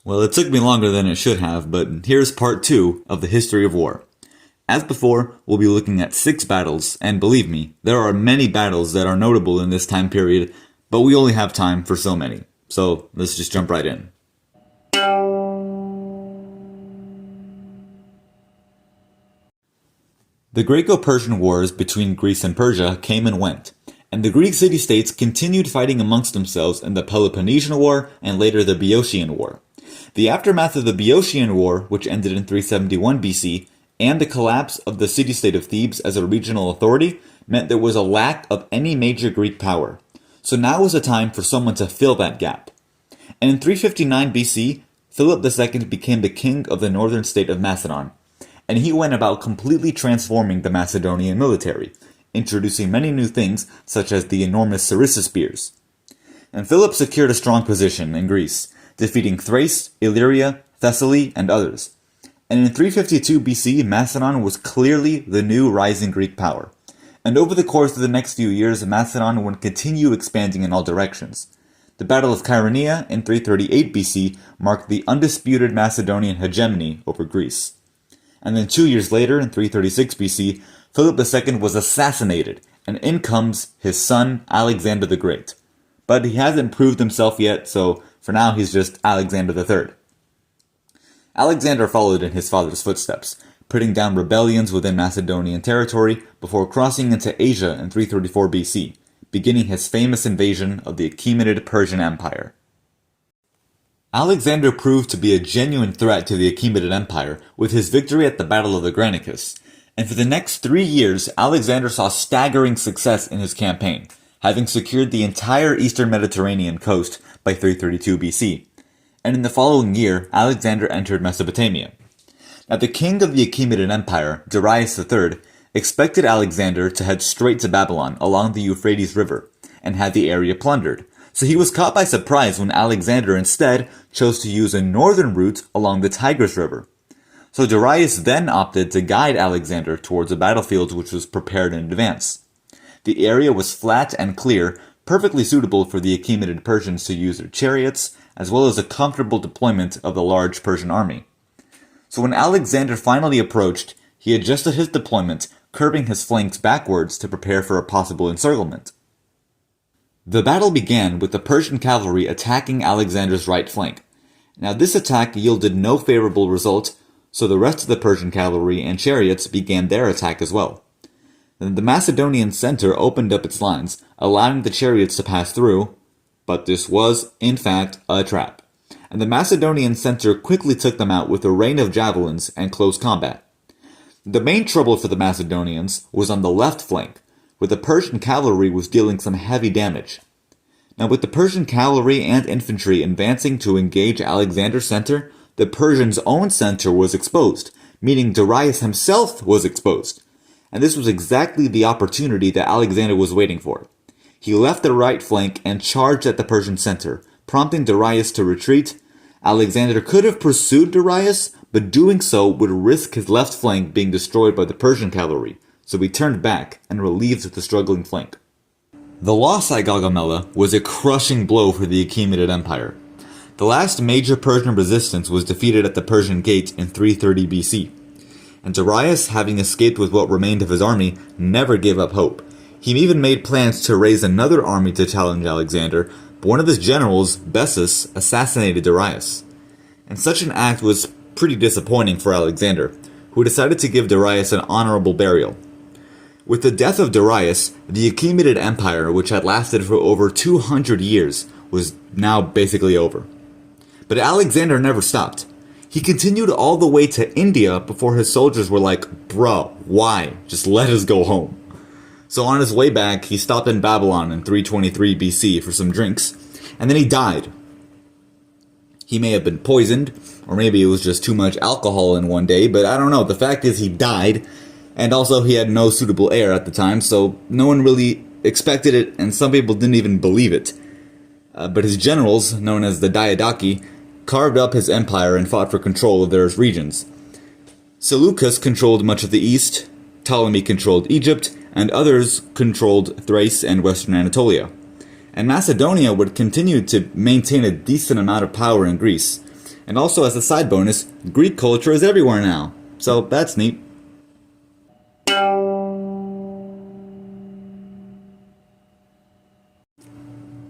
Well, it took me longer than it should have, but here's part 2 of the history of war. As before, we'll be looking at 6 battles, and believe me, there are many battles that are notable in this time period, but we only have time for so many. So let's just jump right in. The Greco-Persian Wars between Greece and Persia came and went, and the Greek city-states continued fighting amongst themselves in the Peloponnesian War and later the Boeotian War. The aftermath of the Boeotian War, which ended in 371 BC, and the collapse of the city-state of Thebes as a regional authority meant there was a lack of any major Greek power. So now was a time for someone to fill that gap. And in 359 BC, Philip II became the king of the northern state of Macedon, and he went about completely transforming the Macedonian military, introducing many new things such as the enormous sarissa spears. And Philip secured a strong position in Greece, defeating Thrace, Illyria, Thessaly, and others. And in 352 BC, Macedon was clearly the new rising Greek power. And over the course of the next few years, Macedon would continue expanding in all directions. The Battle of Chaeronea in 338 BC marked the undisputed Macedonian hegemony over Greece. And then 2 years later, in 336 BC, Philip II was assassinated, and in comes his son, Alexander the Great. But he hasn't proved himself yet, so for now he's just Alexander III. Alexander followed in his father's footsteps, putting down rebellions within Macedonian territory before crossing into Asia in 334 BC, beginning his famous invasion of the Achaemenid Persian Empire. Alexander proved to be a genuine threat to the Achaemenid Empire with his victory at the Battle of the Granicus, and for the next 3 years Alexander saw staggering success in his campaign, having secured the entire eastern Mediterranean coast by 332 BC, and in the following year Alexander entered Mesopotamia. Now the king of the Achaemenid Empire, Darius III, expected Alexander to head straight to Babylon along the Euphrates River, and had the area plundered. So he was caught by surprise when Alexander instead chose to use a northern route along the Tigris River. So Darius then opted to guide Alexander towards a battlefield which was prepared in advance. The area was flat and clear, perfectly suitable for the Achaemenid Persians to use their chariots, as well as a comfortable deployment of the large Persian army. So when Alexander finally approached, he adjusted his deployment, curving his flanks backwards to prepare for a possible encirclement. The battle began with the Persian cavalry attacking Alexander's right flank. Now this attack yielded no favorable result, so the rest of the Persian cavalry and chariots began their attack as well. Then the Macedonian center opened up its lines, allowing the chariots to pass through, but this was, in fact, a trap. And the Macedonian center quickly took them out with a rain of javelins and close combat. The main trouble for the Macedonians was on the left flank, where the Persian cavalry was dealing some heavy damage. Now with the Persian cavalry and infantry advancing to engage Alexander's center, the Persians' own center was exposed, meaning Darius himself was exposed. And this was exactly the opportunity that Alexander was waiting for. He left the right flank and charged at the Persian center, prompting Darius to retreat. Alexander could have pursued Darius, but doing so would risk his left flank being destroyed by the Persian cavalry, so he turned back and relieved the struggling flank. The loss at Gaugamela was a crushing blow for the Achaemenid Empire. The last major Persian resistance was defeated at the Persian Gate in 330 BC, and Darius, having escaped with what remained of his army, never gave up hope. He even made plans to raise another army to challenge Alexander, but one of his generals, Bessus, assassinated Darius. And such an act was pretty disappointing for Alexander, who decided to give Darius an honorable burial. With the death of Darius, the Achaemenid Empire, which had lasted for over 200 years, was now basically over. But Alexander never stopped. He continued all the way to India before his soldiers were like, "Bro, why? Just let us go home." So on his way back, he stopped in Babylon in 323 BC for some drinks, and then he died. He may have been poisoned, or maybe it was just too much alcohol in one day, but I don't know. The fact is he died, and also he had no suitable heir at the time, so no one really expected it, and some people didn't even believe it. But his generals, known as the Diadochi, carved up his empire and fought for control of their regions. Seleucus controlled much of the east, Ptolemy controlled Egypt, and others controlled Thrace and western Anatolia. And Macedonia would continue to maintain a decent amount of power in Greece, And also, as a side bonus, Greek culture is everywhere now. So that's neat.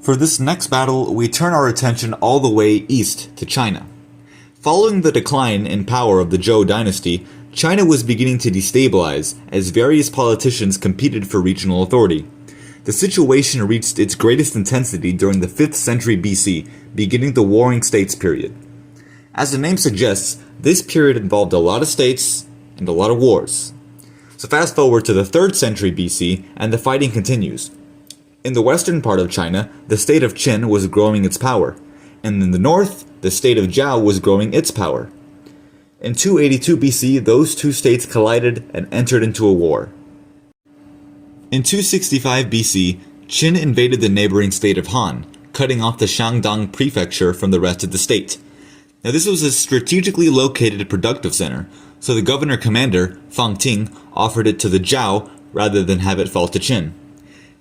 For this next battle, we turn our attention all the way east to China. Following the decline in power of the Zhou dynasty, China was beginning to destabilize as various politicians competed for regional authority. The situation reached its greatest intensity during the 5th century BC, beginning the Warring States period. As the name suggests, this period involved a lot of states and a lot of wars. So fast forward to the 3rd century BC, and the fighting continues. In the western part of China, the state of Qin was growing its power, and in the north, the state of Zhou was growing its power. In 282 BC, those two states collided and entered into a war. In 265 BC, Qin invaded the neighboring state of Han, cutting off the Shandong prefecture from the rest of the state. Now this was a strategically located productive center, so the governor-commander, Fang Ting, offered it to the Zhao rather than have it fall to Qin.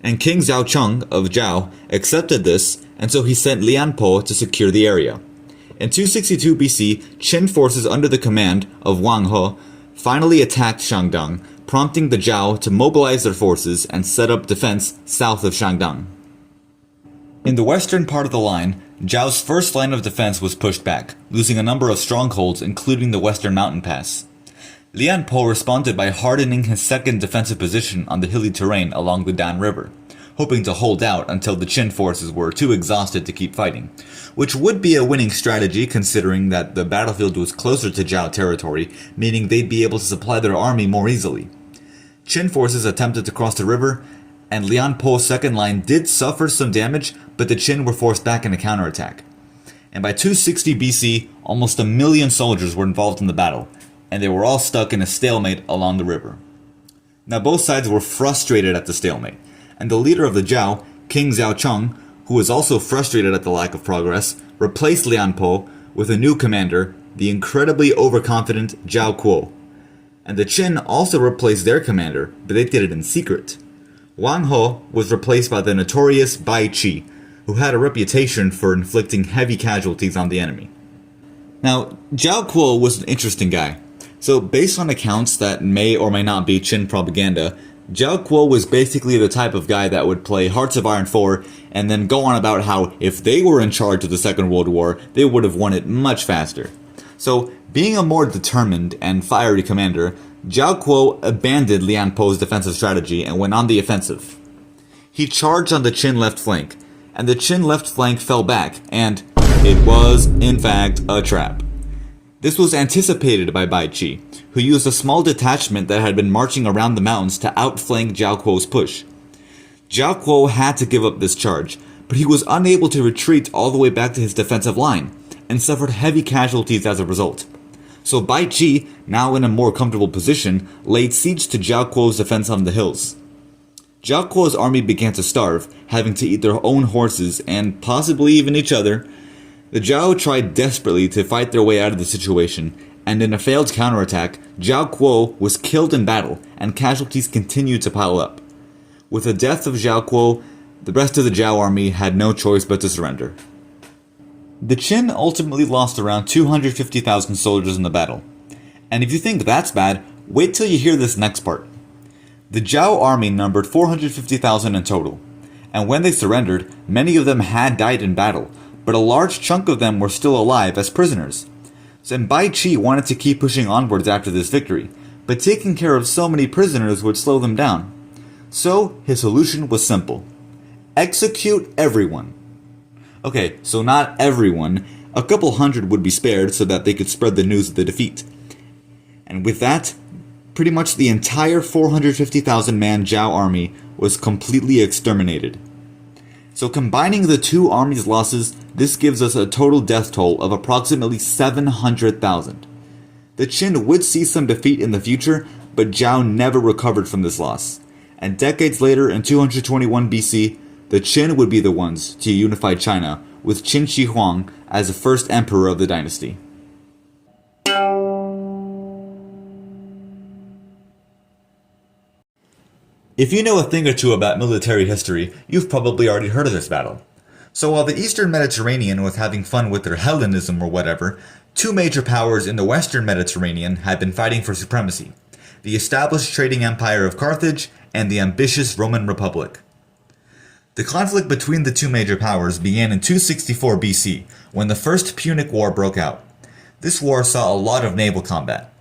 And King Zhaocheng of Zhao accepted this, and so he sent Lian Po to secure the area. In 262 BC, Qin forces under the command of Wang He finally attacked Shandong, prompting the Zhao to mobilize their forces and set up defense south of Shandong. In the western part of the line, Zhao's first line of defense was pushed back, losing a number of strongholds including the western mountain pass. Lian Po responded by hardening his second defensive position on the hilly terrain along the Dan River, hoping to hold out until the Qin forces were too exhausted to keep fighting, which would be a winning strategy considering that the battlefield was closer to Zhao territory, meaning they'd be able to supply their army more easily. Qin forces attempted to cross the river, and Lian Po's second line did suffer some damage, but the Qin were forced back in a counterattack. And by 260 BC, almost 1 million soldiers were involved in the battle, and they were all stuck in a stalemate along the river. Now both sides were frustrated at the stalemate, and the leader of the Zhao, King Zhaocheng, who was also frustrated at the lack of progress, replaced Lian Po with a new commander, the incredibly overconfident Zhao Kuo. And the Qin also replaced their commander, but they did it in secret. Wang He was replaced by the notorious Bai Qi, who had a reputation for inflicting heavy casualties on the enemy. Now, Zhao Kuo was an interesting guy. So based on accounts that may or may not be Qin propaganda, Zhao Kuo was basically the type of guy that would play Hearts of Iron 4 and then go on about how if they were in charge of the Second World War, they would have won it much faster. So being a more determined and fiery commander, Zhao Kuo abandoned Lian Po's defensive strategy and went on the offensive. He charged on the Qin left flank, and the Qin left flank fell back, and it was, in fact, a trap. This was anticipated by Bai Qi, who used a small detachment that had been marching around the mountains to outflank Zhao Kuo's push. Zhao Kuo had to give up this charge, but he was unable to retreat all the way back to his defensive line, and suffered heavy casualties as a result. So Bai Qi, now in a more comfortable position, laid siege to Zhao Kuo's defense on the hills. Zhao Kuo's army began to starve, having to eat their own horses and possibly even each other. The Zhao tried desperately to fight their way out of the situation, and in a failed counterattack, Zhao Kuo was killed in battle, and casualties continued to pile up. With the death of Zhao Kuo, the rest of the Zhao army had no choice but to surrender. The Qin ultimately lost around 250,000 soldiers in the battle. And if you think that's bad, wait till you hear this next part. The Zhao army numbered 450,000 in total, and when they surrendered, many of them had died in battle, but a large chunk of them were still alive as prisoners. So Bai Qi wanted to keep pushing onwards after this victory, but taking care of so many prisoners would slow them down. So his solution was simple. Execute everyone. Okay, so not everyone. A couple hundred would be spared so that they could spread the news of the defeat. And with that, pretty much the entire 450,000 man Zhao army was completely exterminated. So combining the two armies' losses, this gives us a total death toll of approximately 700,000. The Qin would see some defeat in the future, but Zhao never recovered from this loss. And decades later, in 221 BC, the Qin would be the ones to unify China, with Qin Shi Huang as the first emperor of the dynasty. If you know a thing or two about military history, you've probably already heard of this battle. So while the Eastern Mediterranean was having fun with their Hellenism or whatever, Two major powers in the western Mediterranean had been fighting for supremacy: the established trading empire of Carthage and the ambitious Roman Republic. The conflict between the two major powers began in 264 BC, when the First Punic War broke out. This war saw a lot of naval combat.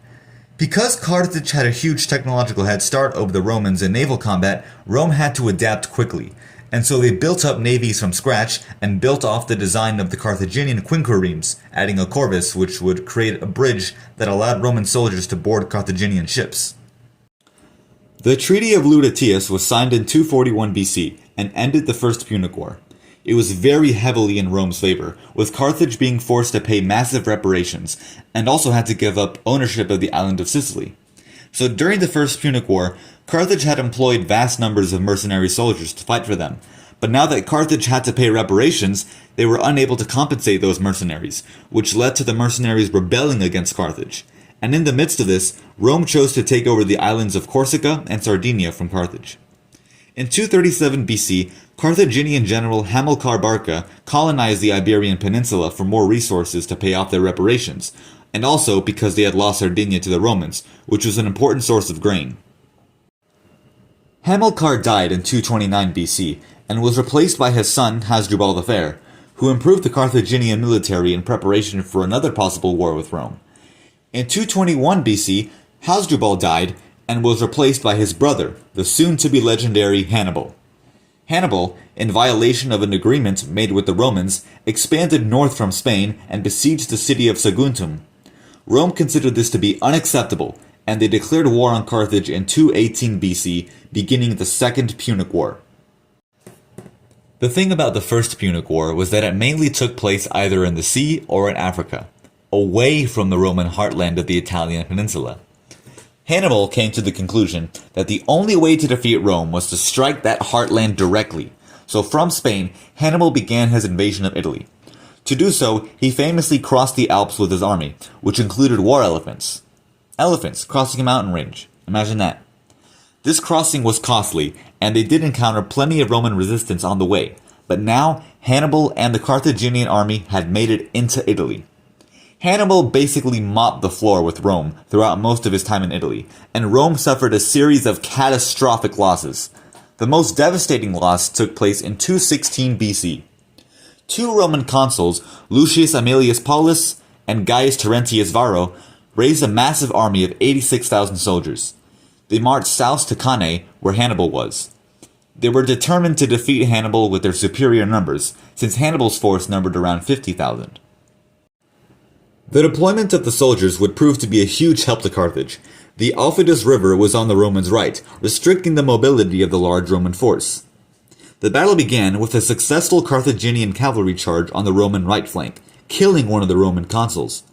Because Carthage had a huge technological head start over the Romans in naval combat, Rome had to adapt quickly, and so they built up navies from scratch and built off the design of the Carthaginian quinquiremes, adding a corvus which would create a bridge that allowed Roman soldiers to board Carthaginian ships. The Treaty of Lutatius was signed in 241 BC and ended the First Punic War. It was very heavily in Rome's favor, with Carthage being forced to pay massive reparations and also had to give up ownership of the island of Sicily. So during the First Punic War, Carthage had employed vast numbers of mercenary soldiers to fight for them, but now that Carthage had to pay reparations, they were unable to compensate those mercenaries, which led to the mercenaries rebelling against Carthage. And in the midst of this, Rome chose to take over the islands of Corsica and Sardinia from Carthage. In 237 BC, Carthaginian general Hamilcar Barca colonized the Iberian Peninsula for more resources to pay off their reparations, and also because they had lost Sardinia to the Romans, which was an important source of grain. Hamilcar died in 229 BC, and was replaced by his son Hasdrubal the Fair, who improved the Carthaginian military in preparation for another possible war with Rome. In 221 BC, Hasdrubal died and was replaced by his brother, the soon-to-be legendary Hannibal. Hannibal, in violation of an agreement made with the Romans, expanded north from Spain and besieged the city of Saguntum. Rome considered this to be unacceptable, and they declared war on Carthage in 218 BC, beginning the Second Punic War. The thing about the First Punic War was that it mainly took place either in the sea or in Africa, away from the Roman heartland of the Italian peninsula. Hannibal came to the conclusion that the only way to defeat Rome was to strike that heartland directly, so from Spain, Hannibal began his invasion of Italy. To do so, he famously crossed the Alps with his army, which included war elephants. Elephants crossing a mountain range. Imagine that. This crossing was costly, and they did encounter plenty of Roman resistance on the way, but now Hannibal and the Carthaginian army had made it into Italy. Hannibal basically mopped the floor with Rome throughout most of his time in Italy, and Rome suffered a series of catastrophic losses. The most devastating loss took place in 216 BC. Two Roman consuls, Lucius Aemilius Paulus and Gaius Terentius Varro, raised a massive army of 86,000 soldiers. They marched south to Cannae, where Hannibal was. They were determined to defeat Hannibal with their superior numbers, since Hannibal's force numbered around 50,000. The deployment of the soldiers would prove to be a huge help to Carthage. The Aufidus River was on the Romans' right, restricting the mobility of the large Roman force. The battle began with a successful Carthaginian cavalry charge on the Roman right flank, killing one of the Roman consuls.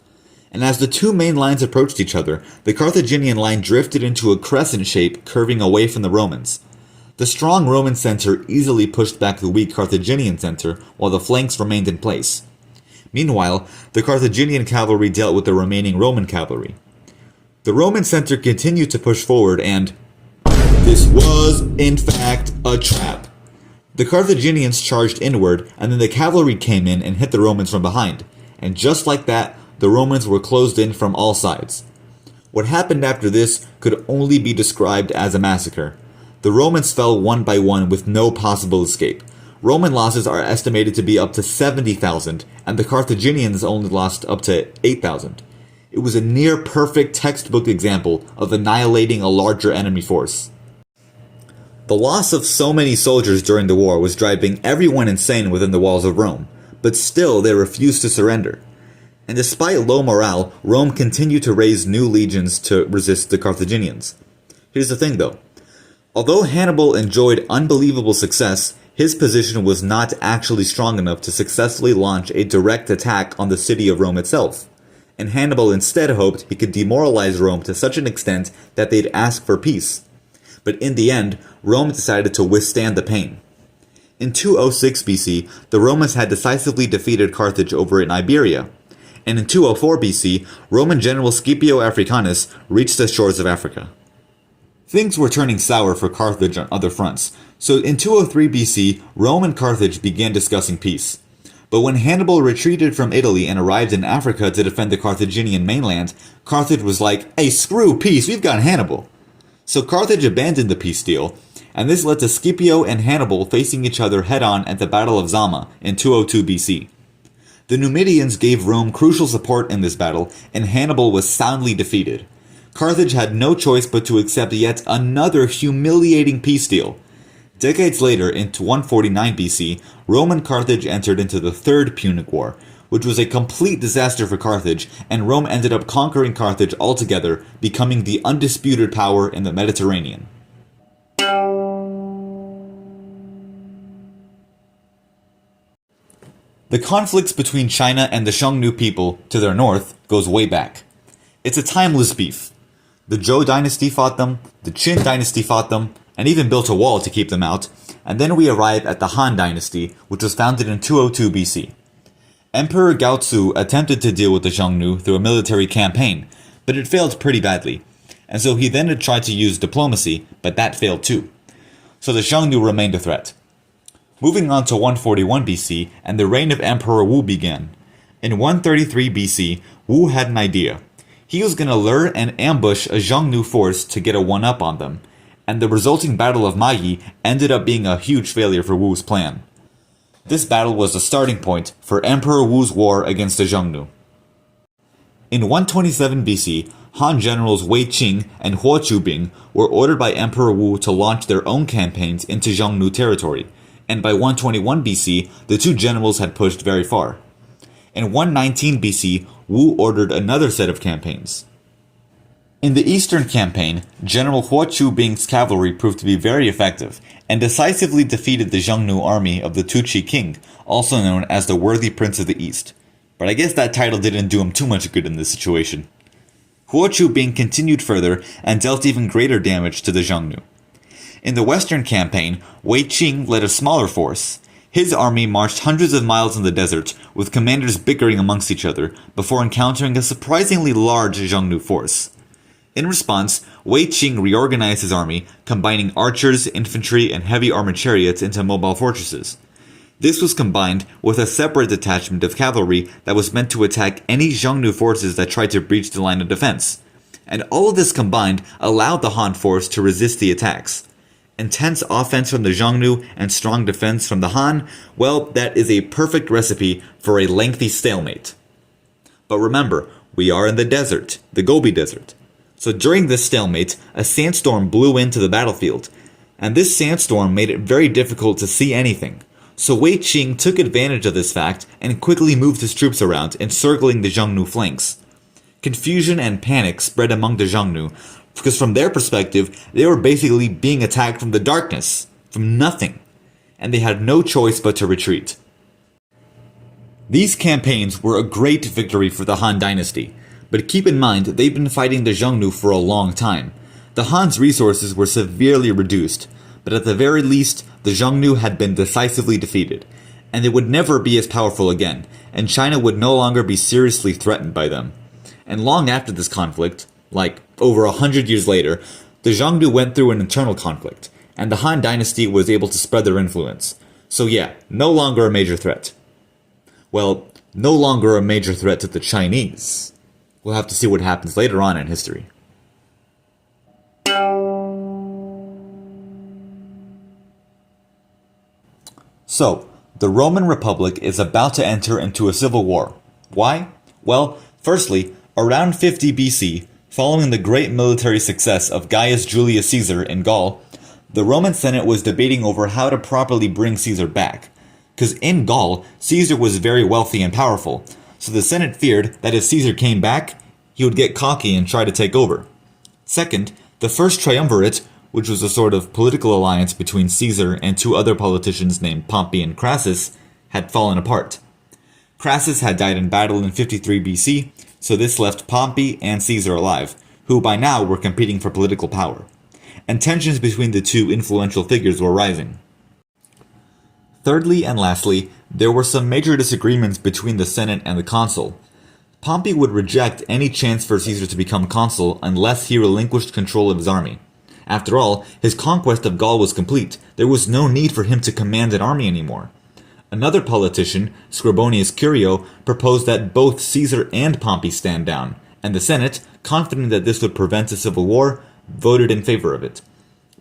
And as the two main lines approached each other, the Carthaginian line drifted into a crescent shape curving away from the Romans. The strong Roman center easily pushed back the weak Carthaginian center, while the flanks remained in place. Meanwhile, the Carthaginian cavalry dealt with the remaining Roman cavalry. The Roman center continued to push forward and this was, in fact, a trap. The Carthaginians charged inward, and then the cavalry came in and hit the Romans from behind, and just like that, the Romans were closed in from all sides. What happened after this could only be described as a massacre. The Romans fell one by one with no possible escape. Roman losses are estimated to be up to 70,000, and the Carthaginians only lost up to 8,000. It was a near-perfect textbook example of annihilating a larger enemy force. The loss of so many soldiers during the war was driving everyone insane within the walls of Rome, but still they refused to surrender. And despite low morale, Rome continued to raise new legions to resist the Carthaginians. Here's the thing though. Although Hannibal enjoyed unbelievable success, his position was not actually strong enough to successfully launch a direct attack on the city of Rome itself. And Hannibal instead hoped he could demoralize Rome to such an extent that they'd ask for peace. But in the end, Rome decided to withstand the pain. In 206 BC, the Romans had decisively defeated Carthage over in Iberia. And in 204 BC, Roman general Scipio Africanus reached the shores of Africa. Things were turning sour for Carthage on other fronts, so in 203 BC, Rome and Carthage began discussing peace. But when Hannibal retreated from Italy and arrived in Africa to defend the Carthaginian mainland, Carthage was like, hey, screw peace, we've got Hannibal. So Carthage abandoned the peace deal, and this led to Scipio and Hannibal facing each other head-on at the Battle of Zama in 202 BC. The Numidians gave Rome crucial support in this battle, and Hannibal was soundly defeated. Carthage had no choice but to accept yet another humiliating peace deal. Decades later, in 149 BC, Rome and Carthage entered into the Third Punic War, which was a complete disaster for Carthage, and Rome ended up conquering Carthage altogether, becoming the undisputed power in the Mediterranean. The conflicts between China and the Xiongnu people, to their north, goes way back. It's a timeless beef. The Zhou dynasty fought them, the Qin dynasty fought them, and even built a wall to keep them out, and then we arrive at the Han dynasty, which was founded in 202 BC. Emperor Gaozu attempted to deal with the Xiongnu through a military campaign, but it failed pretty badly, and so he then tried to use diplomacy, but that failed too. So the Xiongnu remained a threat. Moving on to 141 BC, and the reign of Emperor Wu began. In 133 BC, Wu had an idea. He was going to lure and ambush a Xiongnu force to get a one-up on them, and the resulting Battle of Mayi ended up being a huge failure for Wu's plan. This battle was the starting point for Emperor Wu's war against the Xiongnu. In 127 BC, Han generals Wei Qing and Huo Qubing were ordered by Emperor Wu to launch their own campaigns into Xiongnu territory, and by 121 BC, the two generals had pushed very far. In 119 BC, Wu ordered another set of campaigns. In the Eastern Campaign, General Huo Qubing's cavalry proved to be very effective, and decisively defeated the Xiongnu army of the Tuqi king, also known as the Worthy Prince of the East. But I guess that title didn't do him too much good in this situation. Huo Qubing continued further and dealt even greater damage to the Xiongnu. In the Western Campaign, Wei Qing led a smaller force. His army marched hundreds of miles in the desert, with commanders bickering amongst each other, before encountering a surprisingly large Xiongnu force. In response, Wei Qing reorganized his army, combining archers, infantry, and heavy armored chariots into mobile fortresses. This was combined with a separate detachment of cavalry that was meant to attack any Xiongnu forces that tried to breach the line of defense. And all of this combined allowed the Han force to resist the attacks. Intense offense from the Xiongnu and strong defense from the Han, well, that is a perfect recipe for a lengthy stalemate. But remember, we are in the desert, the Gobi Desert. So during this stalemate, a sandstorm blew into the battlefield, and this sandstorm made it very difficult to see anything. So Wei Qing took advantage of this fact and quickly moved his troops around, encircling the Xiongnu flanks. Confusion and panic spread among the Xiongnu, because from their perspective, they were basically being attacked from the darkness, from nothing, and they had no choice but to retreat. These campaigns were a great victory for the Han dynasty, but keep in mind they've been fighting the Xiongnu for a long time. The Han's resources were severely reduced, but at the very least, the Xiongnu had been decisively defeated, and they would never be as powerful again, and China would no longer be seriously threatened by them. And long after this conflict, like over 100 years later, the Xiongnu went through an internal conflict, and the Han dynasty was able to spread their influence. So yeah, no longer a major threat. Well, no longer a major threat to the Chinese. We'll have to see what happens later on in history. So, the Roman Republic is about to enter into a civil war. Why? Well, firstly, around 50 BC, following the great military success of Gaius Julius Caesar in Gaul, the Roman Senate was debating over how to properly bring Caesar back. Because in Gaul, Caesar was very wealthy and powerful, so the Senate feared that if Caesar came back, he would get cocky and try to take over. Second, the first triumvirate, which was a sort of political alliance between Caesar and two other politicians named Pompey and Crassus, had fallen apart. Crassus had died in battle in 53 BC, so this left Pompey and Caesar alive, who by now were competing for political power. And tensions between the two influential figures were rising. Thirdly and lastly, there were some major disagreements between the Senate and the consul. Pompey would reject any chance for Caesar to become consul unless he relinquished control of his army. After all, his conquest of Gaul was complete. There was no need for him to command an army anymore. Another politician, Scribonius Curio, proposed that both Caesar and Pompey stand down, and the Senate, confident that this would prevent a civil war, voted in favor of it.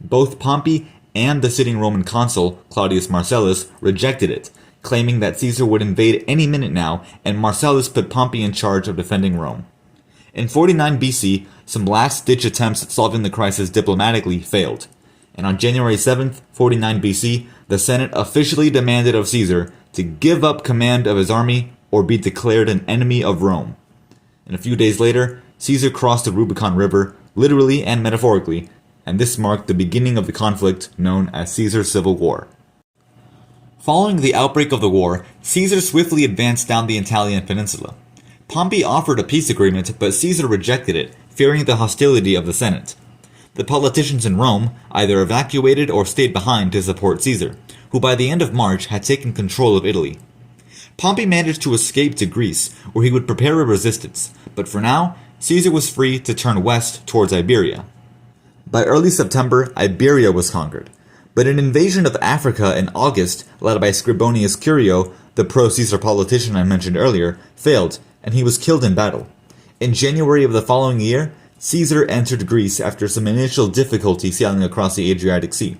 Both Pompey and the sitting Roman consul, Claudius Marcellus, rejected it, claiming that Caesar would invade any minute now, and Marcellus put Pompey in charge of defending Rome. In 49 BC, some last-ditch attempts at solving the crisis diplomatically failed, and on January 7th, 49 BC, the Senate officially demanded of Caesar to give up command of his army or be declared an enemy of Rome. And a few days later, Caesar crossed the Rubicon River, literally and metaphorically, and this marked the beginning of the conflict known as Caesar's Civil War. Following the outbreak of the war, Caesar swiftly advanced down the Italian peninsula. Pompey offered a peace agreement, but Caesar rejected it, fearing the hostility of the Senate. The politicians in Rome either evacuated or stayed behind to support Caesar, who by the end of March had taken control of Italy. Pompey managed to escape to Greece, where he would prepare a resistance, but for now, Caesar was free to turn west towards Iberia. By early September, Iberia was conquered, but an invasion of Africa in August, led by Scribonius Curio, the pro-Caesar politician I mentioned earlier, failed, and he was killed in battle. In January of the following year, Caesar entered Greece after some initial difficulty sailing across the Adriatic Sea.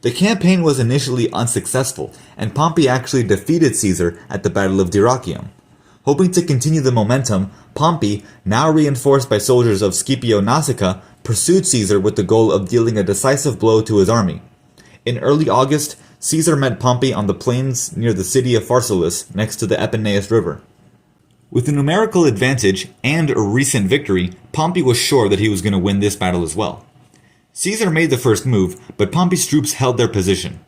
The campaign was initially unsuccessful, and Pompey actually defeated Caesar at the Battle of Dyrrhachium. Hoping to continue the momentum, Pompey, now reinforced by soldiers of Scipio Nasica, pursued Caesar with the goal of dealing a decisive blow to his army. In early August, Caesar met Pompey on the plains near the city of Pharsalus, next to the Epeneus River. With a numerical advantage and a recent victory, Pompey was sure that he was going to win this battle as well. Caesar made the first move, but Pompey's troops held their position.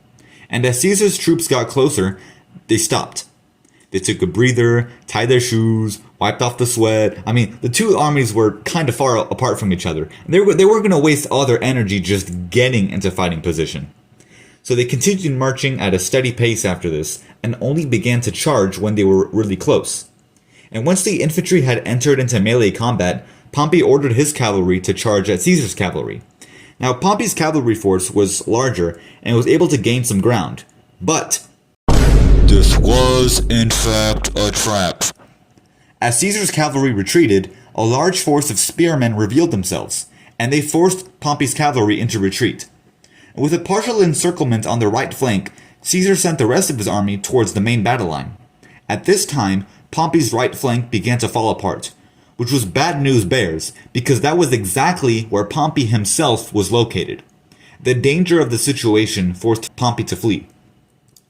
And as Caesar's troops got closer, they stopped. They took a breather, tied their shoes, wiped off the sweat. The two armies were kind of far apart from each other. And they weren't going to waste all their energy just getting into fighting position. So they continued marching at a steady pace after this, and only began to charge when they were really close. And once the infantry had entered into melee combat, Pompey ordered his cavalry to charge at Caesar's cavalry. Now, Pompey's cavalry force was larger and was able to gain some ground, but this was, in fact, a trap. As Caesar's cavalry retreated, a large force of spearmen revealed themselves, and they forced Pompey's cavalry into retreat. With a partial encirclement on the right flank, Caesar sent the rest of his army towards the main battle line. At this time, Pompey's right flank began to fall apart, which was bad news bears, because that was exactly where Pompey himself was located. The danger of the situation forced Pompey to flee,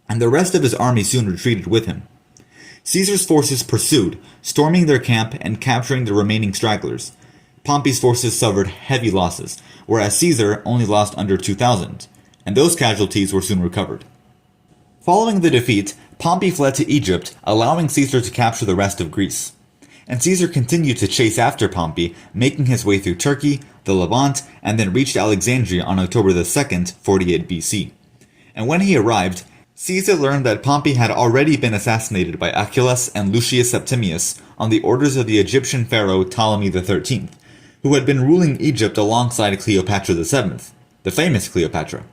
and the rest of his army soon retreated with him. Caesar's forces pursued, storming their camp and capturing the remaining stragglers. Pompey's forces suffered heavy losses, whereas Caesar only lost under 2,000, and those casualties were soon recovered. Following the defeat, Pompey fled to Egypt, allowing Caesar to capture the rest of Greece. And Caesar continued to chase after Pompey, making his way through Turkey, the Levant, and then reached Alexandria on October 2nd, 48 BC. And when he arrived, Caesar learned that Pompey had already been assassinated by Achillas and Lucius Septimius on the orders of the Egyptian pharaoh Ptolemy XIII, who had been ruling Egypt alongside Cleopatra VII, the famous Cleopatra.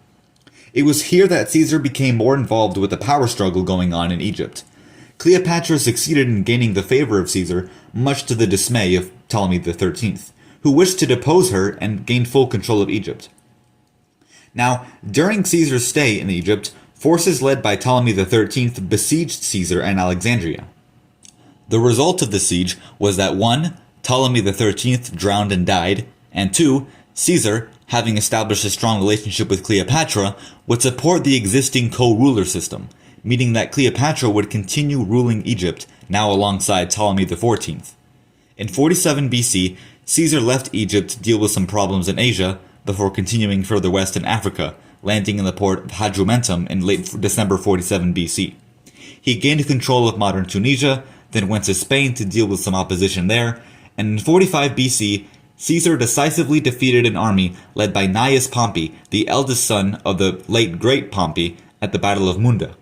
It was here that Caesar became more involved with the power struggle going on in Egypt. Cleopatra succeeded in gaining the favor of Caesar, much to the dismay of Ptolemy XIII, who wished to depose her and gain full control of Egypt. Now, during Caesar's stay in Egypt, forces led by Ptolemy XIII besieged Caesar and Alexandria. The result of the siege was that 1. Ptolemy XIII drowned and died, and 2. Caesar, having established a strong relationship with Cleopatra, would support the existing co-ruler system, meaning that Cleopatra would continue ruling Egypt, now alongside Ptolemy XIV. In 47 BC, Caesar left Egypt to deal with some problems in Asia, before continuing further west in Africa, landing in the port of Hadrumetum in late December 47 BC. He gained control of modern Tunisia, then went to Spain to deal with some opposition there, and in 45 BC, Caesar decisively defeated an army led by Gnaeus Pompey, the eldest son of the late great Pompey, at the Battle of Munda.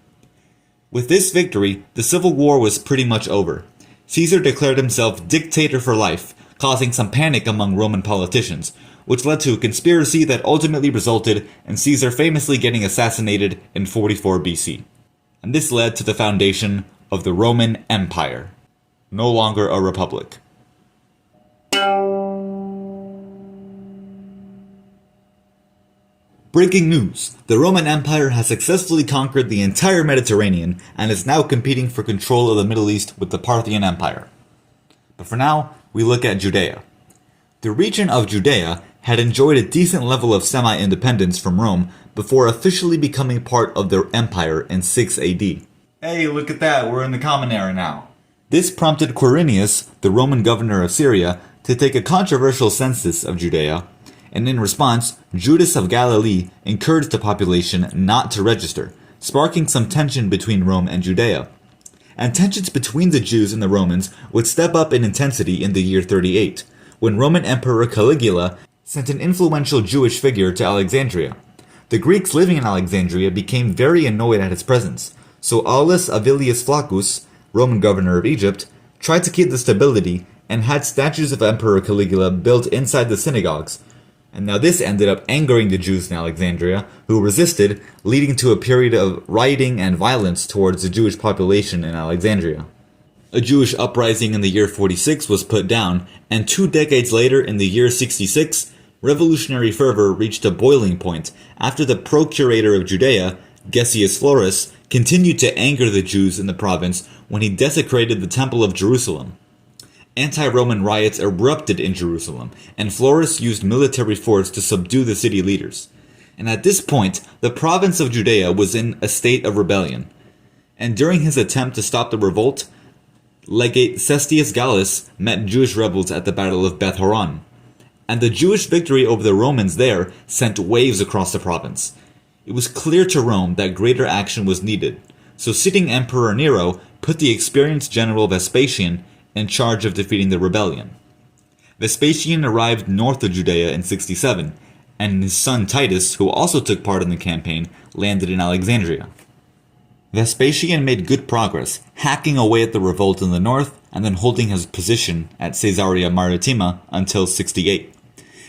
With this victory, the civil war was pretty much over. Caesar declared himself dictator for life, causing some panic among Roman politicians, which led to a conspiracy that ultimately resulted in Caesar famously getting assassinated in 44 BC. and this led to the foundation of the Roman Empire, no longer a republic. Breaking news! The Roman Empire has successfully conquered the entire Mediterranean and is now competing for control of the Middle East with the Parthian Empire. But for now, we look at Judea. The region of Judea had enjoyed a decent level of semi-independence from Rome before officially becoming part of their empire in 6 AD. Hey, look at that, we're in the Common Era now. This prompted Quirinius, the Roman governor of Syria, to take a controversial census of Judea, and in response, Judas of Galilee encouraged the population not to register, sparking some tension between Rome and Judea. And tensions between the Jews and the Romans would step up in intensity in the year 38, when Roman Emperor Caligula sent an influential Jewish figure to Alexandria. The Greeks living in Alexandria became very annoyed at his presence, so Aulus Avilius Flaccus, Roman governor of Egypt, tried to keep the stability and had statues of Emperor Caligula built inside the synagogues. And now this ended up angering the Jews in Alexandria, who resisted, leading to a period of rioting and violence towards the Jewish population in Alexandria. A Jewish uprising in the year 46 was put down, and 2 decades later, in the year 66, revolutionary fervor reached a boiling point after the procurator of Judea, Gessius Florus, continued to anger the Jews in the province when he desecrated the Temple of Jerusalem. Anti-Roman riots erupted in Jerusalem, and Florus used military force to subdue the city leaders. And at this point, the province of Judea was in a state of rebellion. And during his attempt to stop the revolt, Legate Cestius Gallus met Jewish rebels at the Battle of Beth Horon. And the Jewish victory over the Romans there sent waves across the province. It was clear to Rome that greater action was needed, so sitting Emperor Nero put the experienced general Vespasian in charge of defeating the rebellion. Vespasian arrived north of Judea in 67, and his son Titus, who also took part in the campaign, landed in Alexandria. Vespasian made good progress, hacking away at the revolt in the north and then holding his position at Caesarea Maritima until 68.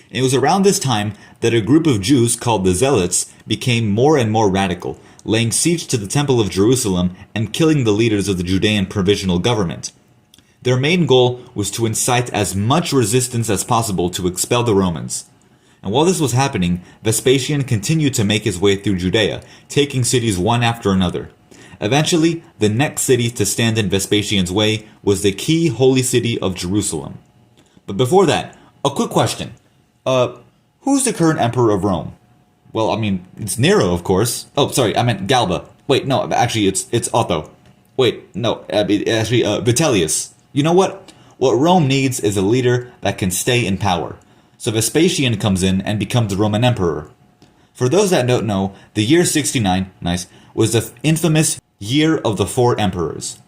It was around this time that a group of Jews called the Zealots became more and more radical, laying siege to the Temple of Jerusalem and killing the leaders of the Judean provisional government. Their main goal was to incite as much resistance as possible to expel the Romans. And while this was happening, Vespasian continued to make his way through Judea, taking cities one after another. Eventually, the next city to stand in Vespasian's way was the key holy city of Jerusalem. But before that, a quick question. Who's the current emperor of Rome? Well, I mean, it's Nero, of course. Oh, sorry, I meant Galba. Wait, no, actually, it's Otho. Wait, no, actually, Vitellius. You know what? What Rome needs is a leader that can stay in power. So Vespasian comes in and becomes the Roman emperor. For those that don't know, the year 69, was the infamous Year of the Four Emperors.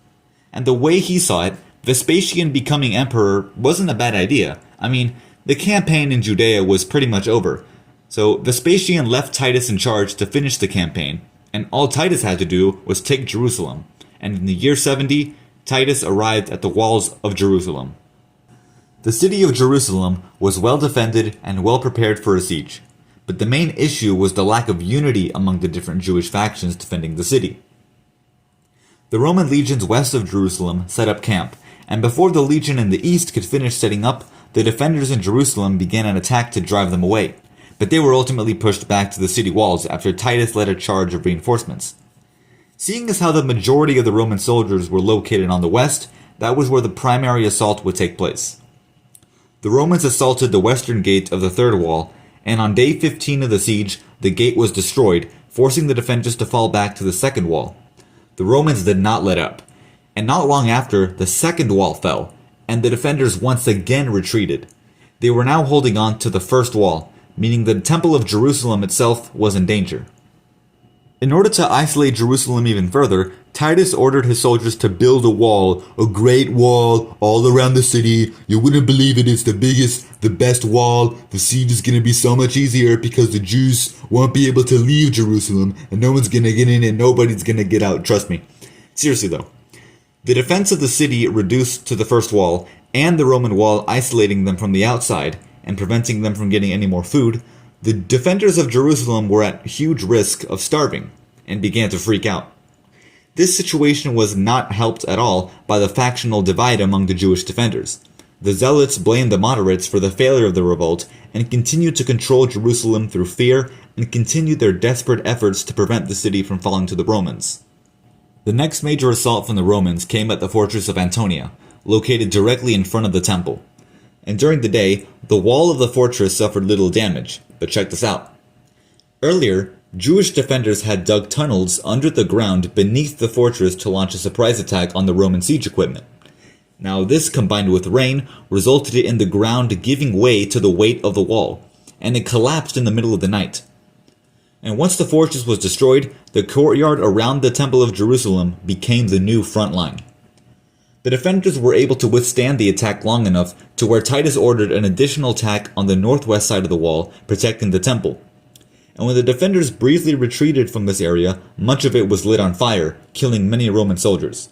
And the way he saw it, Vespasian becoming emperor wasn't a bad idea. I mean, the campaign in Judea was pretty much over. So Vespasian left Titus in charge to finish the campaign, and all Titus had to do was take Jerusalem. And in the year 70, Titus arrived at the walls of Jerusalem. The city of Jerusalem was well defended and well prepared for a siege, but the main issue was the lack of unity among the different Jewish factions defending the city. The Roman legions west of Jerusalem set up camp, and before the legion in the east could finish setting up, the defenders in Jerusalem began an attack to drive them away, but they were ultimately pushed back to the city walls after Titus led a charge of reinforcements. Seeing as how the majority of the Roman soldiers were located on the west, that was where the primary assault would take place. The Romans assaulted the western gate of the third wall, and on day 15 of the siege, the gate was destroyed, forcing the defenders to fall back to the second wall. The Romans did not let up, and not long after, the second wall fell, and the defenders once again retreated. They were now holding on to the first wall, meaning the Temple of Jerusalem itself was in danger. In order to isolate Jerusalem even further, Titus ordered his soldiers to build a wall, a great wall, all around the city. You wouldn't believe it, it's the biggest, the best wall. The siege is gonna be so much easier because the Jews won't be able to leave Jerusalem, and no one's gonna get in and nobody's gonna get out, trust me. Seriously though. The defense of the city reduced to the first wall, and the Roman wall isolating them from the outside, and preventing them from getting any more food, the defenders of Jerusalem were at huge risk of starving, and began to freak out. This situation was not helped at all by the factional divide among the Jewish defenders. The Zealots blamed the moderates for the failure of the revolt and continued to control Jerusalem through fear and continued their desperate efforts to prevent the city from falling to the Romans. The next major assault from the Romans came at the fortress of Antonia, located directly in front of the temple. And during the day, the wall of the fortress suffered little damage, but check this out. Earlier, Jewish defenders had dug tunnels under the ground beneath the fortress to launch a surprise attack on the Roman siege equipment. Now this, combined with rain, resulted in the ground giving way to the weight of the wall, and it collapsed in the middle of the night. And once the fortress was destroyed, the courtyard around the Temple of Jerusalem became the new front line. The defenders were able to withstand the attack long enough to where Titus ordered an additional attack on the northwest side of the wall, protecting the temple. And when the defenders briefly retreated from this area, much of it was lit on fire, killing many Roman soldiers.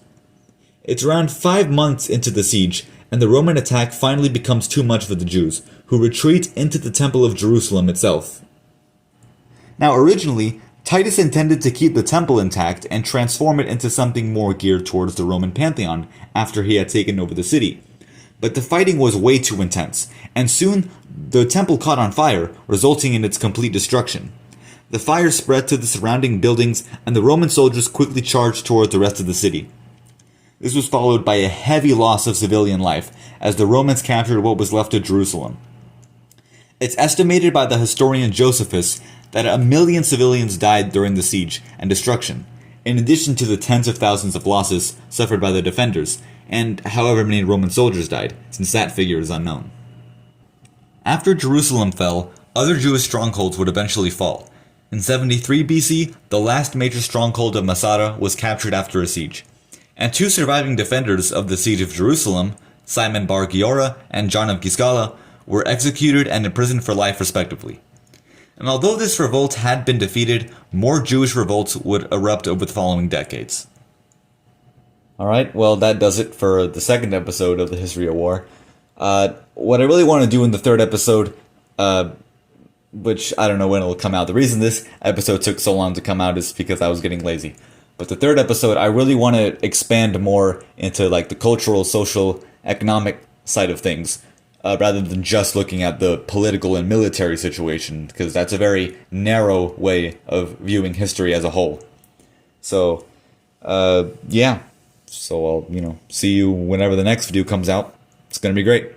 It's around 5 months into the siege, and the Roman attack finally becomes too much for the Jews, who retreat into the Temple of Jerusalem itself. Now originally, Titus intended to keep the temple intact and transform it into something more geared towards the Roman pantheon after he had taken over the city. But the fighting was way too intense, and soon the temple caught on fire, resulting in its complete destruction. The fire spread to the surrounding buildings, and the Roman soldiers quickly charged toward the rest of the city. This was followed by a heavy loss of civilian life, as the Romans captured what was left of Jerusalem. It's estimated by the historian Josephus that 1 million civilians died during the siege and destruction, in addition to the tens of thousands of losses suffered by the defenders, and however many Roman soldiers died, since that figure is unknown. After Jerusalem fell, other Jewish strongholds would eventually fall. In 73 BC, the last major stronghold of Masada was captured after a siege, and 2 surviving defenders of the siege of Jerusalem, Simon bar Giora and John of Giscala, were executed and imprisoned for life respectively. And although this revolt had been defeated, more Jewish revolts would erupt over the following decades. Alright, well that does it for the second episode of the History of War. What I really want to do in the third episode, which I don't know when it'll come out. The reason this episode took so long to come out is because I was getting lazy. But the third episode, I really want to expand more into like the cultural, social, economic side of things, rather than just looking at the political and military situation, because that's a very narrow way of viewing history as a whole. So, yeah. So I'll, see you whenever the next video comes out. It's going to be great.